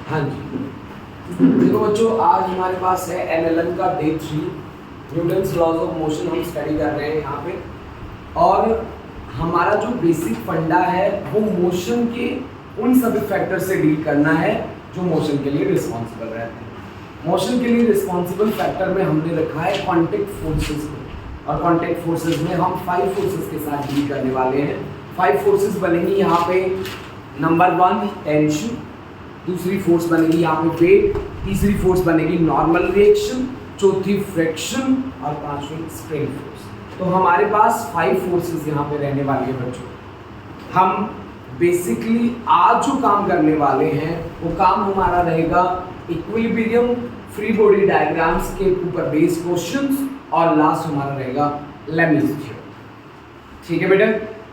हाँ जी, देखो बच्चों, आज हमारे पास है एनएलएम का day 3, Newton's laws of motion हम स्टडी कर रहे हैं यहाँ पे। और हमारा जो बेसिक फंडा है वो मोशन के उन सभी फैक्टर से डील करना है जो मोशन के लिए रिस्पॉन्सिबल रहते हैं। मोशन के लिए रिस्पॉन्सिबल फैक्टर में हमने रखा है कॉन्टैक्ट फोर्सेस को, और कॉन्टैक्ट फोर्सेस में हम 5 फोर्सेस के साथ डील करने वाले हैं। 5 फोर्सेस बनेंगी यहाँ पे। नंबर 1 टेंशन, दूसरी फोर्स बनेगी यहाँ पे वेट, तीसरी फोर्स बनेगी नॉर्मल रिएक्शन, चौथी फ्रिक्शन और पांचवी स्प्रिंग फोर्स। तो हमारे पास 5 फोर्सेस यहाँ पे रहने वाली है बच्चों। हम बेसिकली आज जो काम करने वाले हैं वो काम हमारा रहेगा इक्विलिब्रियम, फ्री बॉडी डायग्राम्स के ऊपर बेस्ड क्वेश्चंस, और लास्ट हमारा रहेगा लेमिस थ्योरम। ठीक है बेटा।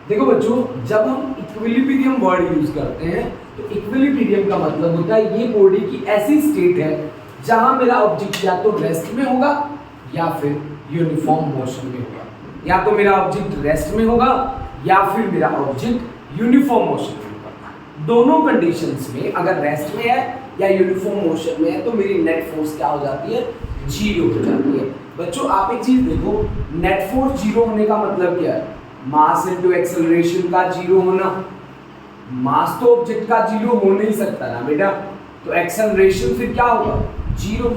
देखो बच्चों, जब हम इक्विलिब्रियम वर्ड यूज करते हैं तो इक्विलिब्रियम का मतलब होता है ये बॉडी की ऐसी स्टेट है जहां मेरा ऑब्जेक्ट या तो रेस्ट में होगा या फिर यूनिफॉर्म मोशन में होगा। या तो मेरा ऑब्जेक्ट रेस्ट में होगा या फिर मेरा ऑब्जेक्ट यूनिफॉर्म मोशन में होगा। दोनों कंडीशंस में अगर रेस्ट में है या यूनिफॉर्म मोशन में है तो मेरी नेट फोर्स क्या हो जाती है? 0 हो जाती है। बच्चों आप एक चीज देखो, नेट फोर्स 0 होने का मतलब क्या है? मास इनटू एक्सेलरेशन का 0 होना। मास तो ऑब्जेक्ट का 0 हो नहीं सकता ना बेटा, तो एक्सेलरेशन फिर क्या होगा? 0।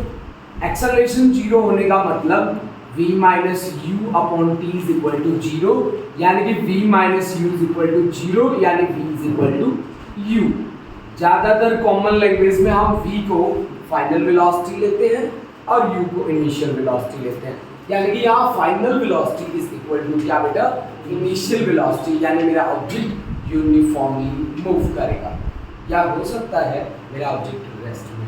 एक्सेलरेशन 0 होने का मतलब v minus u upon t is equal to 0, यानी कि v minus u is equal to 0, यानी v is equal to u। ज्यादातर कॉमन लैंग्वेज में हम v को फाइनल वेलोसिटी लेते हैं और u को इनिशियल वेलोसिटी लेते हैं, यानी कि यहाँ final velocity is equal to क्या बेटा? इनिशियल वेलोसिटी, यानी मेरा ऑब्जेक्ट यूनिफॉर्मली मूव करेगा। या हो सकता है मेरा ऑब्जेक्ट रेस्ट में।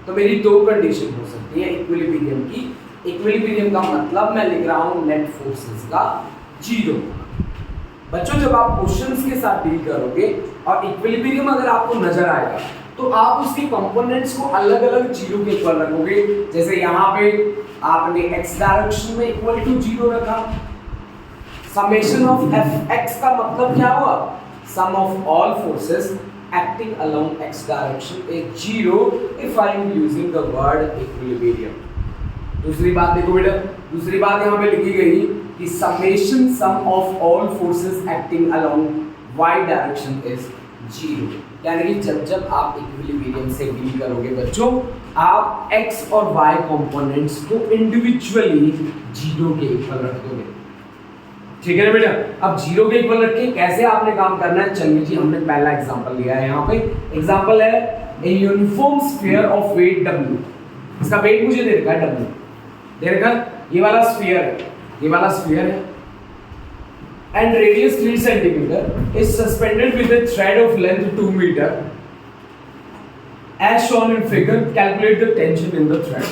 तो मेरी 2 कंडीशन हो सकती है इक्विलिब्रियम की। इक्विलिब्रियम का मतलब मैं लिख रहा हूँ नेट फोर्सेस का 0। बच्चों जब आप क्वेश्चंस के साथ डील करोगे और इक्विलिब्रियम अगर आपको नजर आएगा तो आप उसके कंपोनेंट्स को अलग अलग 0 के इक्वल रखोगे। जैसे यहाँ पे आपने x डायरेक्शन में इक्वल टू 0 रखा। समेशन ऑफ fx का मतलब क्या हुआ? Sum of all forces acting along x direction is 0 if I am using the word equilibrium. दूसरी बात देखो बेटा, दूसरी बात यहाँ पे लिखी गई कि summation sum of all forces acting along y direction is 0, यानी कि जब आप इक्विलिब्रियम से डील करोगे बच्चों, आप x और y कंपोनेंट्स को इंडिविजुअली 0 के इक्वल रख दोगे। ठीक है ना बेटा। अब 0 के इक्वल रख के कैसे आपने काम करना है? चलिए जी, हमने पहला एग्जांपल लिया है। यहाँ पे एग्जांपल है a uniform sphere of weight w। इसका वेट मुझे दे रखा है w, दे रखा ये वाला स्फीयर है, ये वाला स्फीयर है, and radius 3 centimeter is suspended with a thread of length 2 meter as shown in figure. Calculate the tension in the thread.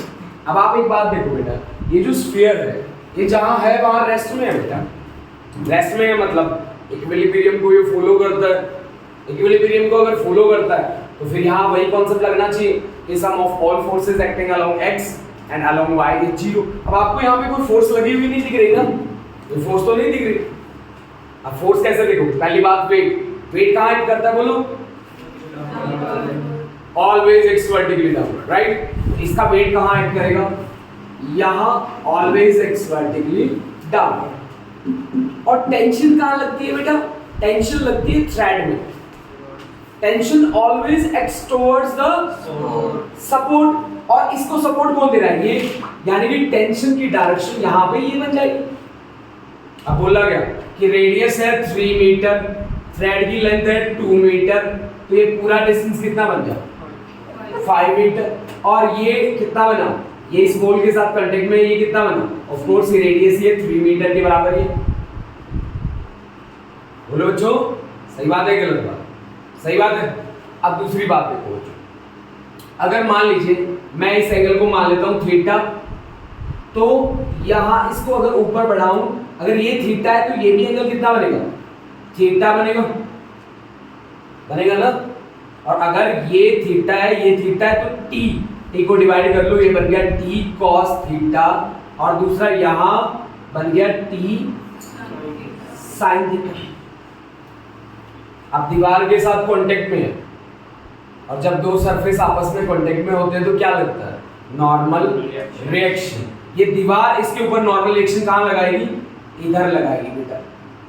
अब आप एक बात देखो बेटा, ये जो स्फीयर है ये जहाँ है वहाँ रेस्ट में है बेटा। रेस्ट में है मतलब इक्विलिब्रियम को ये फॉलो करता है। इक्विलिब्रियम को अगर फॉलो करता है तो फिर यहाँ वही कॉन्सेप्ट लगना चाहिए कि sum of all forces acting along x and along y is 0। अब आपको यहाँ पे कोई फोर्स लगी हुई नहीं दिख रही ना, कोई फोर्स तो नहीं दिख रही। अब फोर्स कैसे देखो? पहली बात वेट, वेट कहाँ एक्ट करता है बोलो? Always acts vertically downward, right. इसका वेट कहाँ एक्ट करेगा? यहाँ ऑलवेज एक्स वर्टिकली डाउनवर्ड। और टेंशन कहाँ लगती है बेटा? टेंशन लगती है थ्रेड में। Tension always acts towards the support, और इसको सपोर्ट कौन दे रहा है? ये, यानी कि टेंशन की डायरेक्शन यहाँ पे ये बन जाएगी। अब बोला गया कि रेडियस है 3 मीटर, थ्रेड की लेंथ है 2 मीटर, तो ये पूरा डिस्टेंस कितना बन गया? 5 मीटर। और ये कितना बना? ये इस बॉल के साथ कांटेक्ट में ये कितना बना? ऑफ कोर्स ये रेडियस ये 3 मीटर के बराबर है। बोलो बच्चों, सही बात है गलत बात? सही बात है। अब दूसरी बात देखो बच्चों, अगर मान लीजिए मैं इस एंगल को मान लेता हूं थीटा, तो यहां इसको अगर ऊपर बढ़ाऊं, अगर ये थीटा है तो ये भी एंगल कितना बनेगा? थीटा बनेगा, बनेगा ना। और अगर ये थीटा है तो टी को डिवाइड कर लो, ये बन गया टी कॉस थीटा, और दूसरा यहां बन गया टी साइन थीटा। अब दीवार के साथ कांटेक्ट में है, और जब दो सरफेस आपस में कांटेक्ट में होते हैं तो क्या लगता है? Normal reaction. ये दीवार इसके ऊपर नॉर्मल रिएक्शन कहाँ लगाएगी? इधर लगाएगी बेटा।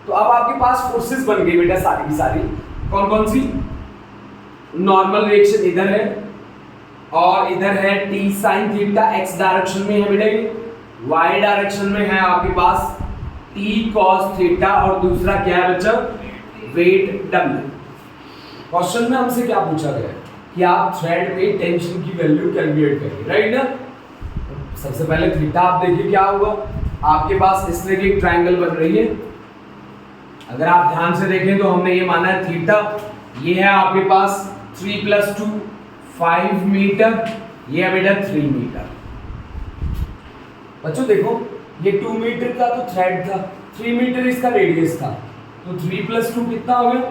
तो अब आपके पास फोर्सेस बन गई बेटा सारी की सारी। कौन कौन सी? नॉर्मल रिएक्शन इधर है और इधर है T sine theta, x direction में है बेटा, ये वाई डायरेक्शन में है आपके पास टी कॉस थीटा, और दूसरा क्या है बच्चा? Wait W. क्वेश्चन में हमसे क्या पूछा गया है कि आप थ्रेड में टेंशन की वैल्यू कैलकुलेट करिए, राइट ना? सबसे पहले थीटा आप देखिए क्या होगा। आपके पास इस तरह की एक ट्रायंगल बन रही है, अगर आप ध्यान से देखें तो हमने ये माना है थीटा, ये है आपके पास 3 + 2 5 मीटर, ये है बेटा 3 मीटर। बच्चों देखो ये 2 मीटर का तो थ्रेड था, 3 मीटर इसका रेडियस था, तो 3 + 2 कितना हो गया?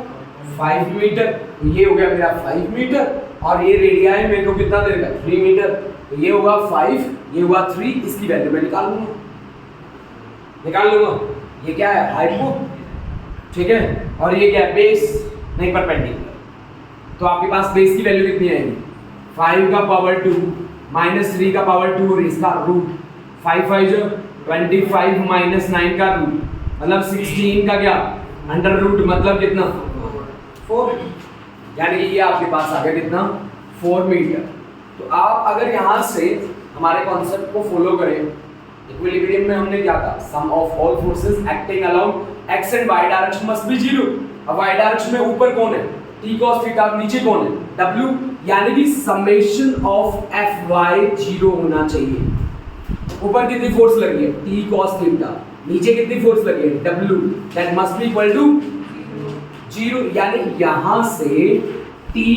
5 मीटर। तो ये हो गया मेरा 5 मीटर, और ये रेडियाई मेरे को कितना देगा? 3 मीटर। तो ये होगा 5, ये हुआ 3, इसकी वैल्यू मैं निकाल लूंगा। ये क्या है? हाइपो, ठीक है। और ये क्या है? बेस, नहीं परपेंडिकुलर। तो आपके पास बेस की वैल्यू कितनी आएगी? 5 का पावर 2 माइनस 3 का पावर 2 और इसका रूट, 5 5 जो 25 माइनस 9 का रूट, मतलब 16 का क्या? अंडर रूट, मतलब कितना? 4। यानी कि ये आपके पास आ गया कितना? 4 मीटर। तो आप अगर यहाँ से हमारे कॉन्सेप्ट को फॉलो करें, इक्विलिब्रियम में हमने क्या कहा? Sum of all forces acting along X and Y direction must be 0। अब वाई डायरेक्शन में ऊपर कौन है? टी कॉस थीटा, नीचे कौन है? डब्ल्यू, यानी कि समेशन ऑफ एफ वाई 0 होना चाहिए। ऊपर कितनी फोर्स लगी है? टी कॉस थीटा, नीचे कितनी फोर्स लगी है? W, that must be equal to 0। यानी यहां से T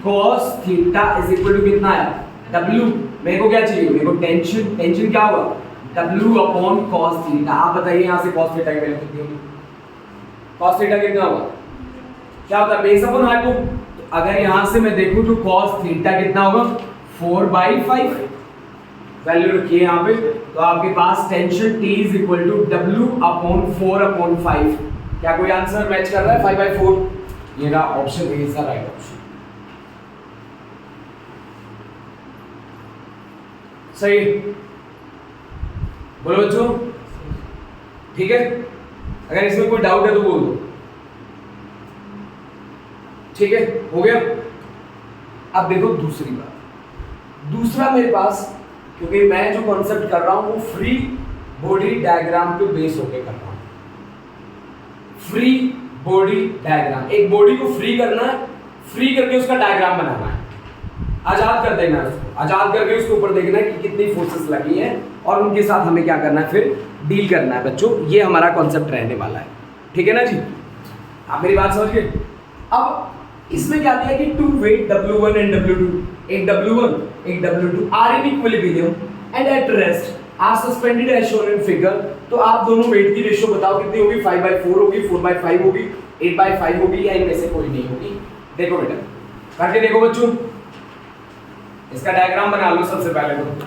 cos theta is equal to कितना है? डब्ल्यू। मेरे को क्या चाहिए? मेरे को टेंशन, टेंशन क्या होगा? W upon cos theta. आप बताइए यहां से कॉस थीटा की वैल्यू कितनी होगी? कॉस थीटा कितना होगा? क्या होता है? Base upon hypo. तो अगर यहां से मैं देखूं तो कॉस थीटा कितना होगा? 4/5। वैल्यू रखिए यहाँ पे। तो आपके पास tension T is equal to W upon 4/5। क्या कोई आंसर मैच कर रहा है? 5/4। ये रहा option A is the right option. सही बोलो बच्चों, ठीक है। अगर इसमें कोई डाउट है तो बोल दो, ठीक है, हो गया। अब देखो दूसरी बात, दूसरा मेरे पास, क्योंकि मैं जो कॉन्सेप्ट कर रहा हूं वो फ्री बॉडी डायग्राम पे बेस होकर कर रहा हूं। फ्री बॉडी डायग्राम, एक बॉडी को फ्री करना है, फ्री करके उसका डायग्राम बनाना है, आजाद कर देना है उसको, आजाद करके उसके ऊपर देखना है कि कितनी फोर्सेस लगी हैं और उनके साथ हमें क्या करना है, फिर डील करना है। बच्चों ये हमारा कॉन्सेप्ट रहने वाला है, ठीक है ना जी? आप मेरी बात समझ गए? अब इसमें क्या दिया कि to wait W1 and W2, एक W1 एक W2 are in equilibrium and at rest are suspended as shown in figure. तो आप दोनों वेट की रेशियो बताओ कितनी होगी? 5/4 होगी, 4/5 होगी, 8/5 होगी, या इनमें से कोई नहीं होगी? देखो बेटा करके देखो बच्चों, इसका डायग्राम बना लो सबसे पहले तो।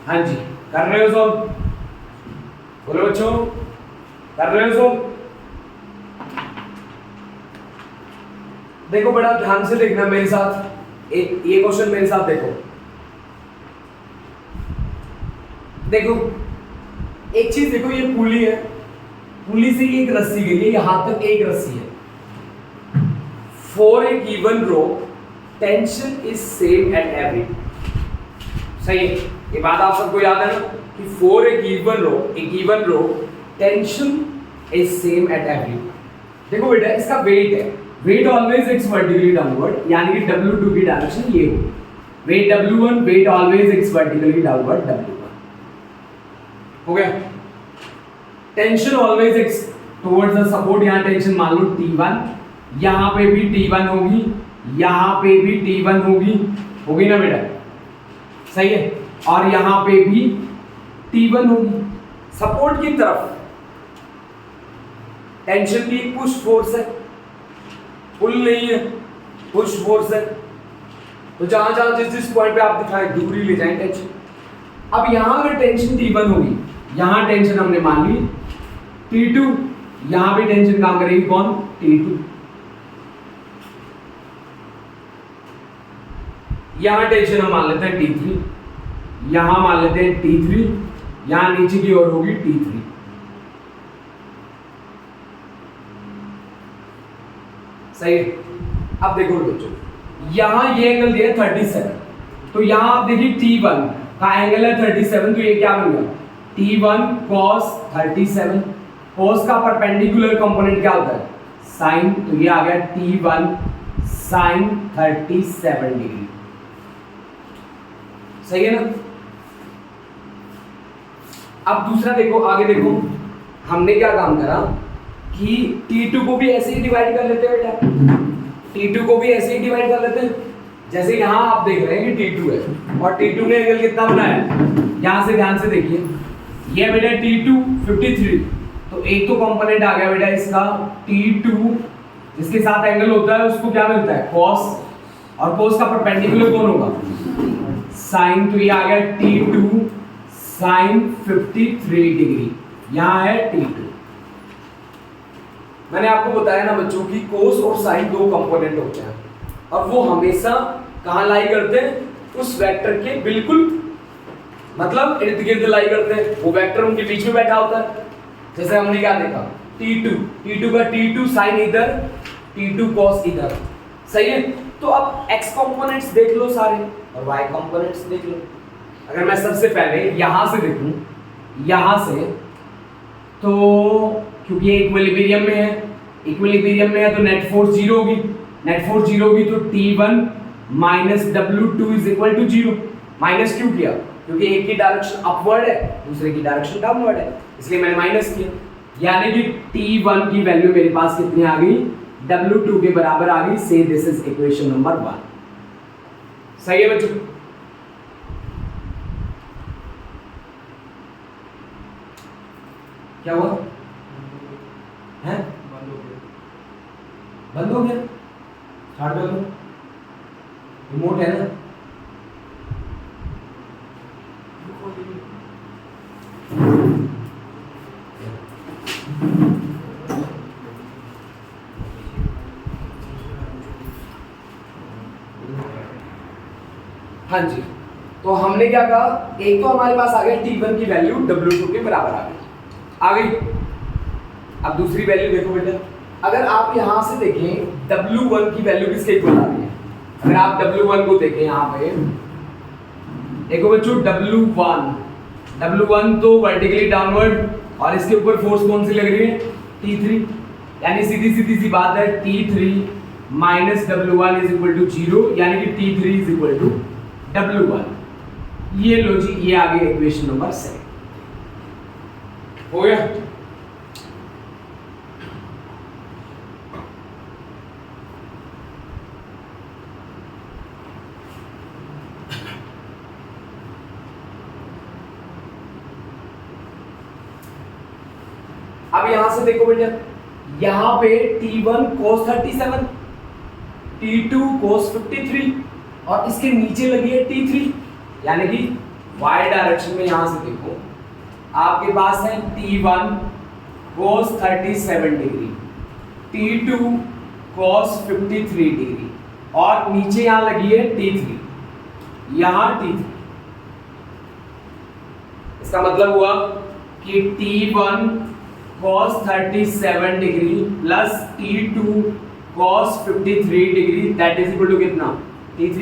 हाँ जी, कर रहे हो सब? बोलो बच्चों, कर रहे हो सब? देखो बड़ा ध्यान से देखना मेरे साथ, एक ये क्वेश्चन मेरे साथ देखो। देखो एक चीज देखो, ये पुली है, पुली से ये एक रस्सी गई है, यहां तक एक रस्सी है। For a given rope tension is same at every. सही है, ये बात आप सबको याद है ना कि for a given rope tension is same at every. देखो बेटा इसका वेट है, weight always acts vertically downward, यानी कि W2 की डायरेक्शन ये हो। Weight W1, weight always acts vertically downward W1। हो गया। Tension always acts towards the support, यहां टेंशन मान लो T1, यहां पे भी T1 होगी, यहां पे भी T1 होगी ना बेटा? सही है। और यहां पे भी T1 होगी। सपोर्ट की तरफ टेंशन की पुश फोर्स है, पुल नहीं है, पुश फोर्स है। तो जहां जहां जिस पॉइंट पे आप दिखाएं दूरी ले जाएं टेंशन। अब यहां पे टेंशन T1 होगी, यहां टेंशन हमने मान ली T2, यहां भी टेंशन काम करेगी कौन? T2। यहां टेंशन हम मान लेते हैं T3, यहां मान लेते हैं T3, यहां नीचे की ओर होगी T3। सही है। अब देखो बच्चों, यहां ये एंगल दिया है 37, तो यहां आप देखिए T1 का एंगल है 37, तो ये क्या बन गया? T1 cos 37। cos का परपेंडिकुलर कंपोनेंट क्या होता है? साइन, तो ये आ गया T1 sin 37 डिग्री। सही है ना? अब दूसरा देखो, आगे देखो, हमने क्या काम करा कि T2 को भी ऐसे ही डिवाइड कर लेते हैं बेटा, T2 को भी ऐसे ही डिवाइड कर लेते हैं। जैसे यहां आप देख रहे हैं कि T2 है और T2 ने एंगल कितना बनाया? यहां से ध्यान से देखिए, ये बेटा T2 53, तो एक तो कंपोनेंट आ गया बेटा इसका T2 जिसके साथ एंगल होता है उसको क्या मिलता है? cos, और cos का परपेंडिकुलर कौन होगा? sin, तो ये आ गया T2 sin 53 डिग्री, यहां है T2। मैंने आपको बताया ना बच्चों की cos और sin दो कंपोनेंट होते हैं और वो हमेशा कहां लाई करते हैं? उस वेक्टर के बिल्कुल मतलब इर्द गिर्द लाई करते हैं, वो वेक्टर उनके बीच में बैठा होता है। जैसे हमने क्या देखा, T2 का T2 sin इधर, T2 cos इधर। सही है। तो अब x कंपोनेंट्स देख लो सारे और y कंपोनेंट्स देख लो। अगर मैं सबसे पहले यहां से देखूं, यहां से, तो क्योंकि ये इक्विलिब्रियम में है, इक्विलिब्रियम में है तो नेट फोर्स जीरो होगी, नेट फोर्स जीरो होगी तो T1 minus W2 is equal to zero. Minus क्यों किया? क्योंकि एक की डायरेक्शन अपवर्ड है, दूसरे की डायरेक्शन डाउनवर्ड है, इसलिए मैंने माइनस किया। यानी कि T1 की वैल्यू मेरे पास कितनी आ गई? W2 के बराबर आ गई। से दिस इज इक्वेशन नंबर 1। सही है बच्चों? क्या हुआ? हैं? बंद हो गया? स्टार्ट कर लो, रिमोट है ना? हाँ जी, तो हमने क्या कहा, एक तो हमारे पास आ गया T1 की वैल्यू W2 के बराबर आ गई। अब दूसरी वैल्यू देखो बेटा, अगर आप यहां से देखें W1 की वैल्यू किसके इक्वल आ रही है? अगर आप W1 को देखें यहां पे, देखो बच्चों W1 तो वर्टिकली डाउनवर्ड और इसके ऊपर फोर्स कौन सी लग रही है? T3। यानी सीधी सीधी सी बात है, T3 minus W1 is equal to zero, यानी कि T3 is equal to W1। ये लो जी, ये आ गई इक्वेशन नंबर 7। हो गया? अब यहां से देखो बेटा, यहां पे T1 cos 37, T2 cos 53 और इसके नीचे लगी है T3, यानी कि y डायरेक्शन में यहां से देखो आपके पास है T1 cos 37 degree, T2 cos 53 degree और नीचे यहां लगी है T3, यहां T3। इसका मतलब हुआ कि T1 cos 37 degree plus T2 cos 53 degree that is equal to कितना? T3।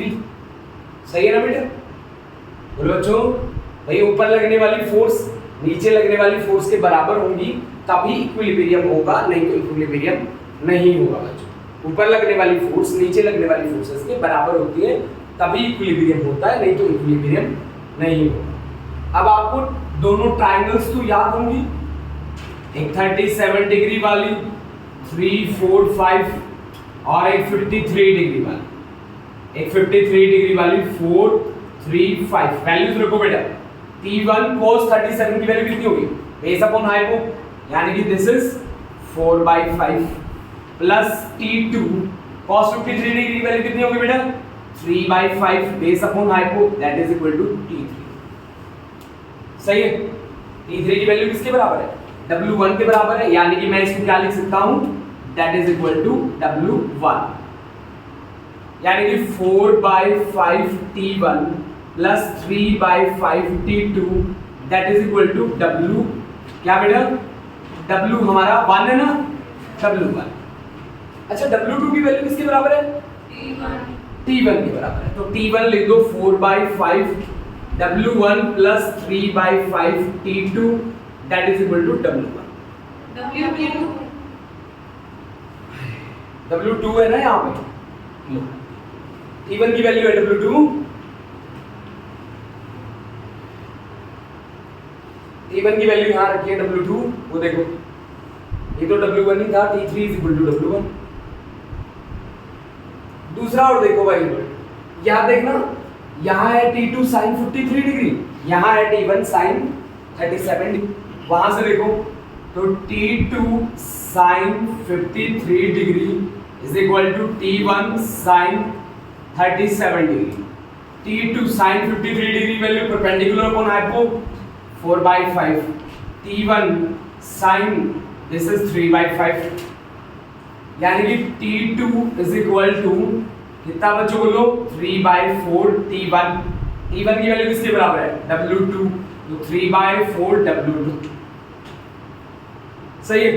सही है ना बेटा? बोलो बच्चों, भाई ऊपर लगने वाली फोर्स नीचे लगने वाली फोर्स के बराबर होंगी तभी इक्विलिब्रियम होगा, नहीं तो इक्विलिब्रियम नहीं होगा बच्चों। ऊपर लगने वाली फोर्स नीचे लगने वाली फोर्सेस के बराबर होती है तभी इक्विलिब्रियम होता है, नहीं तो इक्विलिब्रियम नहीं होगा। अब आपको दोनों ट्रायंगल्स तो याद होंगी, एक 37 डिग्री वाली 3, 4, 5 और एक 53 डिग्री वाली, एक 53 डिग्री वाली 4, 3, 5। वैल्यूज रखो बेटा। T1 cos 37 की वैल्यू कितनी होगी? बेस अपॉन हाइपो, यानी कि this is 4/5 plus T2 cos 53 degree की वैल्यू कितनी होगी बेटा? 3/5 base upon hypo that is equal to T3। सही है, T3 की वैल्यू किसके बराबर है? W1 के बराबर है, यानी कि मैं इसको क्या लिख सकता हूं? That is equal to W1, यानी कि 4/5 T1 plus 3/5 T2 that is equal to W, क्या बेटा? W हमारा 1 है ना, W1। अच्छा, W2 की वैल्यू किसके बराबर है? T1 के बराबर है, तो T1 लिख दो 4/5 W1 plus 3/5 T2 that is equal to W1। W2 है ना यहाँ पे, T1 की वैल्यू है W2, T1 की वैल्यू यहाँ रखी है W2, वो देखो ये तो W1 ही था, T3 is equal to W1। दूसरा और देखो भाई, यहाँ देखना, यहाँ है T2 sin 53 डिग्री, यहाँ है T1 sin 37 डिग्री। वहां से देखो तो T2 sin 53 degree is equal to T1 sin 37 degree. T2 sin 53 degree value perpendicular upon hypo 4/5, T1 sin this is 3/5, यानी कि T2 इज इक्वल टू कितना बच्चों को लो 3/4 T1। T1 की वैल्यू किसके बराबर है? W2, तो 3/4 W2। सही है,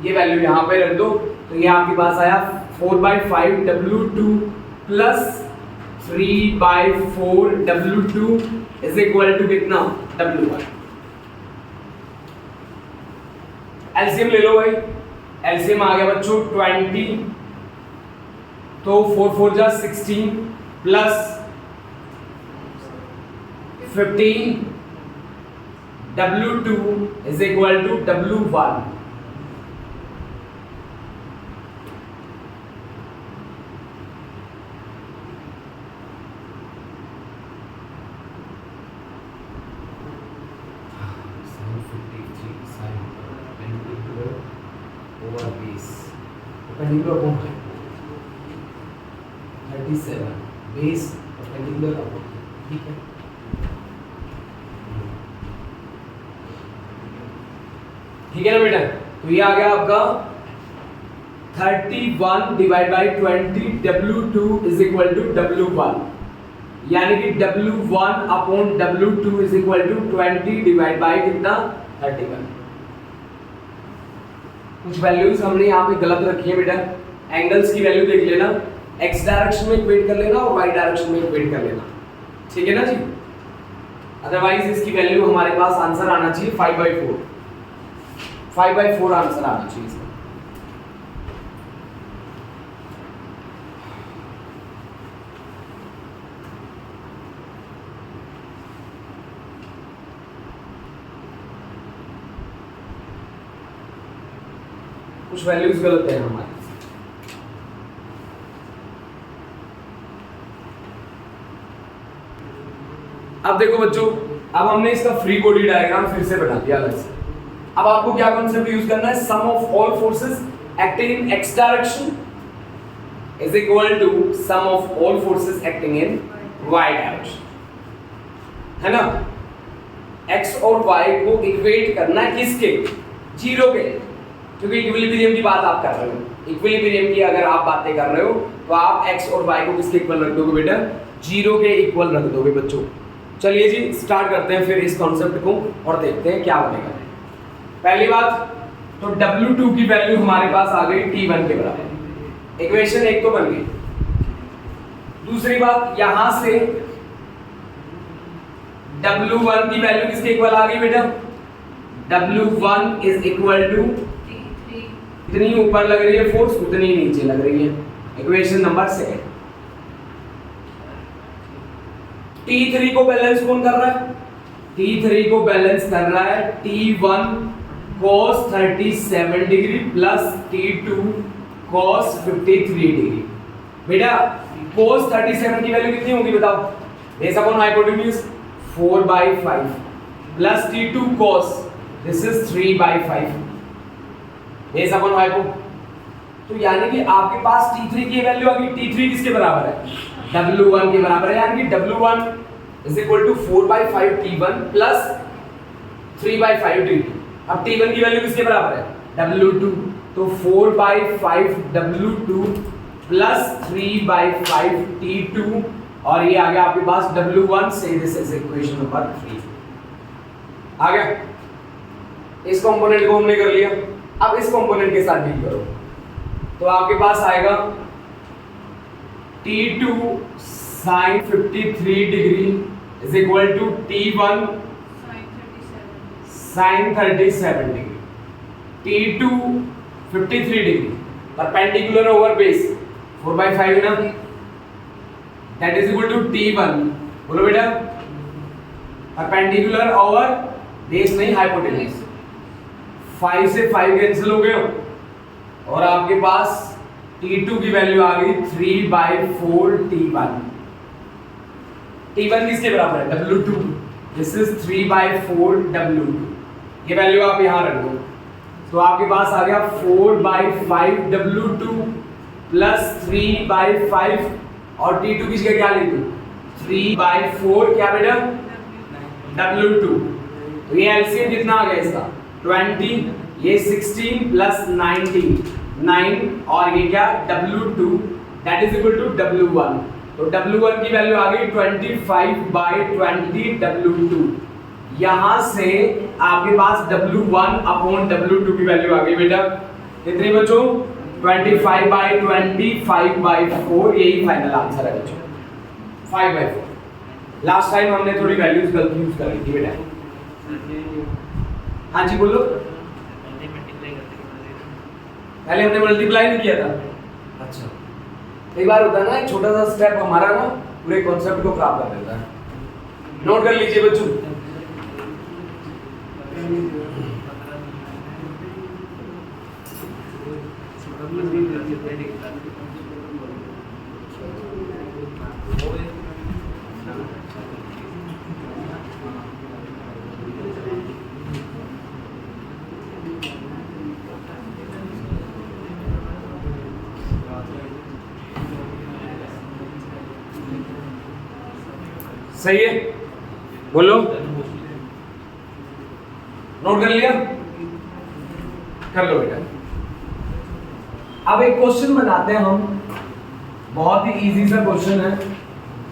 ये वैल्यू यहाँ पे रख दो, तो ये आपके पास आया 4/5 W2 plus 3/4 W2 is equal to कितना? W1। एलसीएम ले लो भाई, एलसीएम आ गया बच्चों 20, तो 4 4 जा 16 plus 15 W2 is equal to W1। perpendicular upon height 37 base perpendicular upon height, ठीक है। ठीक है ना बेटा, तो ये आ गया आपका 31 divide by 20 W2 is equal to W1, यानी कि W1 upon W2 is equal to 20 divide by कितना? 31। कुछ वैल्यूज हमने यहाँ पे गलत रखी है बेटा, एंगल्स की वैल्यू देख लेना, x डायरेक्शन में इक्वेट कर लेना और y डायरेक्शन में इक्वेट कर लेना, ठीक है ना जी। अदरवाइज इसकी वैल्यू हमारे पास आंसर आना चाहिए 5/4, 5/4 आंसर आना चाहिए इसका। कुछ वैल्यूज गलत है हमारे। अब देखो बच्चों, अब हमने इसका फ्री बॉडी डायग्राम फिर से बना दिया अलग से। अब आपको क्या कॉन्सेप्ट यूज करना है? Sum of all forces acting in x direction is equal to sum of all forces acting in y direction, है ना। x और y को इक्वेट करना है किसके? जीरो के, क्योंकि इक्विलिब्रियम की बात आप कर रहे हो। इक्विलिब्रियम की अगर आप बातें कर रहे हो तो आप x और y को किसके इक्वल रख दोगे बेटा? जीरो के इक्वल रख दोगे बच्चों। चलिए जी स्टार्ट करते हैं फिर इस कॉन्सेप्ट को और देखते हैं क्या बनेगा। पहली बात तो W2 की वैल्यू हमारे पास आ गई T1 के बराबर, इक्वेशन एक तो बन गई। दूसरी बात यहां से W1 की वैल्यू किसके इक्वल आ गई बेटा? W1 इज इक्वल टू इतनी ऊपर लग रही है फोर्स, उतनी नीचे लग रही है, इक्वेशन नंबर 2। T3 को बैलेंस कौन कर रहा है? T3 को बैलेंस कर रहा है T1 cos 37 degree plus T2 cos 53 degree. बेटा cos 37 की वैल्यू कितनी होगी बताओ? Base upon hypotenuse 4/5 plus T2 cos this is 3/5 base upon hypo. तो यानी कि आपके पास T3 की वैल्यू आ गई, T3 किसके बराबर है? W1 के बराबर है, यानी कि W1 is equal to 4/5 T1 plus 3/5 T2। अब T1 की वैल्यू किसके बराबर है? W2, तो 4/5 W2 प्लस 3/5 T2, और ये आ गया आपके पास W1 से, दिस इज इक्वेशन नंबर 3 आ गया। इस कंपोनेंट को हमने कर लिया। अब इस कंपोनेंट के साथ डील करो, तो आपके पास आएगा T2 sin 53 degree is equal to T1 sin 37 degree. T2 53 degree perpendicular over base 4/5 ना, that is equal to T1, बोलो बेटा, परपेंडिकुलर ओवर बेस नहीं हाइपोटेन्यूज। 5 से 5 कैंसिल हो गए और आपके पास T2 की वैल्यू आ गई 3/4 T1। T1 किसके बराबर है? W2, this is 3/4 W2। ये वैल्यू आप यहां रख दो, तो आपके पास आ गया 4/5 W2 प्लस 3/5, और T2 की जगह क्या लिख दूं? 3/4 क्या बेटा? W2। तो ये एलसीएम कितना आ गया इसका? 20, ये 16 प्लस 19 9, और ये क्या? W2 that is equal to W1। तो W1 की वैल्यू आ गई 25/20 W2। यहां से आपके पास W1 अपॉन W2 की वैल्यू आ गई बेटा कितनी बच्चों? 25/20 5/4, यही फाइनल आंसर है बच्चों, 5/4। लास्ट टाइम हमने थोड़ी वैल्यूज गलती यूज कर ली थी बेटा। हाँ जी बोलो। पहले हमने मल्टीप्लाई नहीं किया था। अच्छा, कई बार होता है ना, एक छोटा सा स्टेप हमारा ना पूरे कॉन्सेप्ट को खराब कर देता है। नोट कर लीजिए बच्चों। सही है, बोलो। नोट कर लिया? कर लो बेटा। अब एक क्वेश्चन बनाते हैं हम, बहुत ही इजी सा क्वेश्चन है।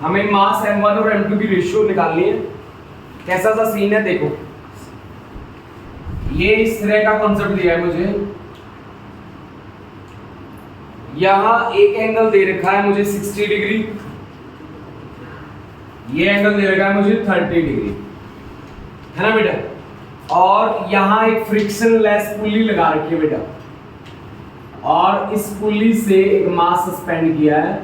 हमें मास m1 और m2 की रेशियो निकालनी है। कैसा सा सीन है देखो, ये इस तरह का कॉन्सेप्ट दिया है मुझे। यहां एक एंगल दे रखा है मुझे 60 डिग्री, ये एंगल दे रखा है मुझे 30 डिग्री, है ना बेटा। और यहां एक फ्रिक्शन लेस पुली लगा रखी है बेटा, और इस पुली से एक मास सस्पेंड किया है,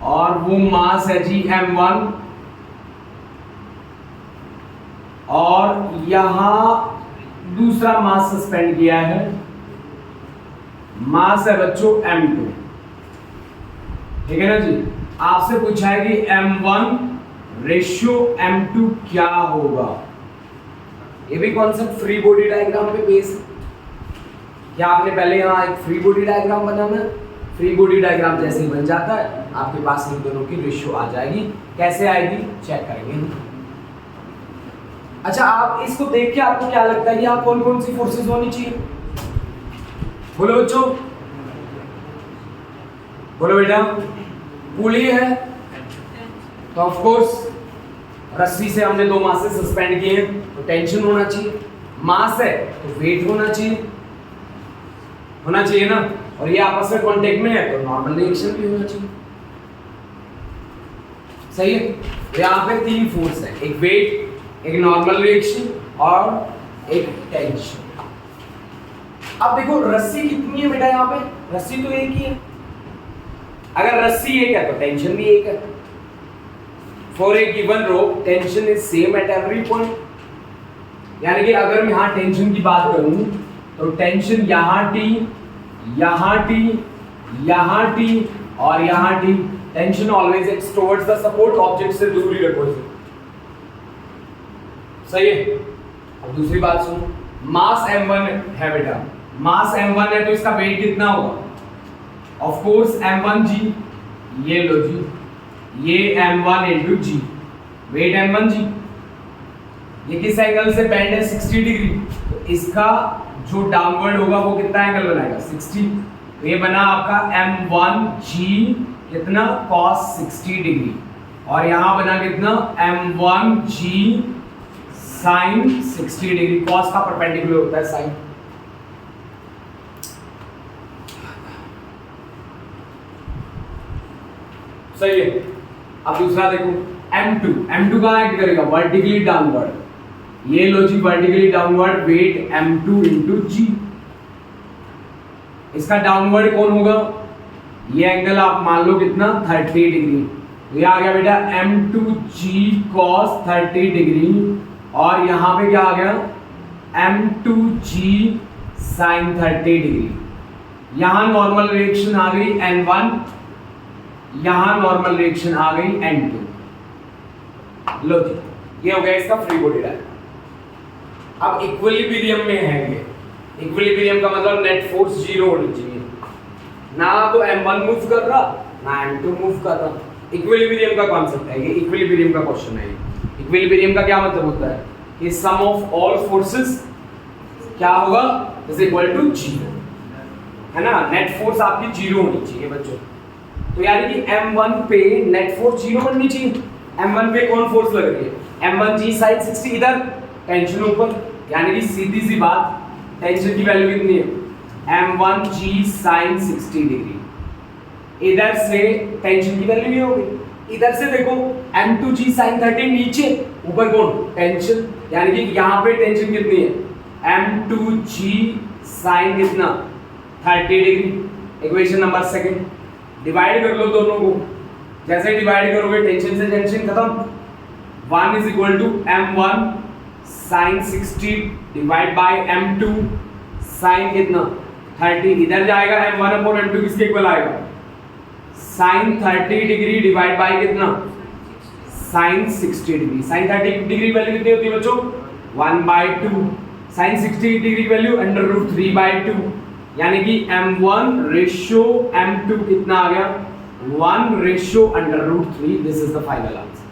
और वो मास है जी m1, और यहां दूसरा मास सस्पेंड किया है, मास है बच्चों m2, ठीक है ना जी। आपसे पूछा है कि m1 रेशियो m2 क्या होगा। ये भी कॉन्सेप्ट फ्री बॉडी डायग्राम पे बेस है। क्या आपने पहले यहां एक फ्री बॉडी डायग्राम बनाना है? फ्री बॉडी डायग्राम जैसे ही बन जाता है आपके पास इन दोनों की रेशियो आ जाएगी। कैसे आएगी चेक करेंगे। अच्छा, आप इसको देख के आपको क्या लगता है, यहाँ कौन कौन सी फोर्सेस होनी चाहिए? बोलो बच्चों, बोलो बेटा। पुली है तो ऑफ कोर्स रस्सी से हमने दो मास से सस्पेंड किए हैं, तो टेंशन होना चाहिए। मास है तो वेट होना चाहिए ना, और ये आपस में कांटेक्ट में है तो नॉर्मल रिएक्शन भी होना चाहिए। सही है। यहाँ पे तीन फोर्स है, एक वेट, एक नॉर्मल रिएक्शन और एक टेंशन। अब देखो रस्सी कितनी है बेटा, यहाँ पे रस्सी तो एक ही है। अगर रस्सी एक है तो टेंशन भी एक है। For a given rope tension is same at every point. यानी कि अगर मैं यहाँ टेंशन की बात करूं तो टेंशन यहाँ टी, यहाँ टी, यहाँ टी और यहाँ T. Tension always acts towards the support, object से दूर ही रखो इसे। सही है। अब दूसरी बात सुनो, मास m1 है बेटा, मास m1 है तो इसका वेट कितना होगा? ऑफ कोर्स m1 जी, ये लो जी, ये m1 इंटू जी, वेट m1 जी, ये किस एंगल से बेंड है 60 डिग्री, तो इसका जो डाउनवर्ड होगा वो कितना एंगल बनाएगा 60, तो ये बना आपका m1 जी कितना cos 60 डिग्री, और यहां बना कितना m1 जी sin 60 डिग्री, cos का परपेंडिकुलर होता है sin। सही है। अब दूसरा देखो m2 कहाँ एक्ट करेगा वर्टिकली डाउनवर्ड, ये लो जी vertically downward weight m2 into g, इसका डाउनवर्ड कौन होगा, ये एंगल आप मान लो कितना 30 डिग्री, तो ये आ गया बेटा m2g cos 30 डिग्री, और यहां पे क्या आ गया m2g sin 30 डिग्री। यहां नॉर्मल रिएक्शन आ गई n1, यहां नॉर्मल रिएक्शन आ गई n2। लो जी ये हो गया इसका फ्री बॉडी डायग्राम। अब इक्विलिब्रियम में है ये, इक्विलिब्रियम का मतलब नेट फोर्स जीरो होनी चाहिए, ना तो m1 मूव कर रहा ना m2 मूव कर रहा। इक्विलिब्रियम का कॉन्सेप्ट है ये, इक्विलिब्रियम का क्वेश्चन है ये। इक्विलिब्रियम का क्या मतलब होता है कि सम ऑफ ऑल फोर्सेस क्या होगा इज इक्वल टू जीरो, है ना, नेट फोर्स आपकी जीरो होनी चाहिए बच्चों। तो यानी कि m1 पे नेट फोर्स जीरो बननी चाहिए। m1 पे कौन फोर्स लग रही है m1 जी साइन 60, इधर टेंशन ऊपर, यानी कि सीधी सी बात टेंशन की वैल्यू कितनी है m1 जी साइन 60 डिग्री, इधर से टेंशन की वैल्यू ये होगी। इधर से देखो m2 जी साइन 30, नीचे ऊपर कौन टेंशन, यानी कि यहाँ पे टेंशन कितनी है m2 जी साइन कितना 30 degree. Equation number second divide कर लो दोनों को, जैसे डिवाइड करोगे टेंशन से टेंशन खत्म, 1 is equal to m1 sine 60 divide by m2 sine कितना 30, इधर जाएगा m1 अपॉन m2 किसके इक्वल आएगा साइन 30 डिग्री डिवाइड बाय कितना sine 60 degree. Sine 30 degree value कितनी होती है बच्चों 1/2, साइन 60 डिग्री वैल्यू √3/2, यानी कि m1 रेशियो m2 कितना आ गया 1 ratio √3। This is the final answer.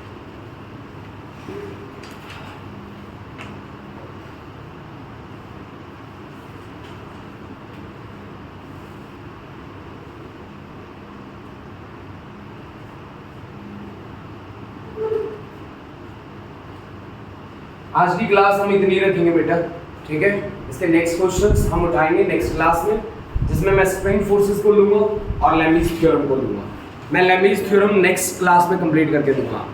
आज की क्लास हम इतनी रखेंगे बेटा, ठीक है। इसके नेक्स्ट क्वेश्चंस हम उठाएंगे नेक्स्ट क्लास में, जिसमें मैं स्प्रिंग फोर्सेस को लूंगा और लेमिज थ्योरम को लूंगा। मैं लेमिज थ्योरम नेक्स्ट क्लास में कंप्लीट करके दूंगा।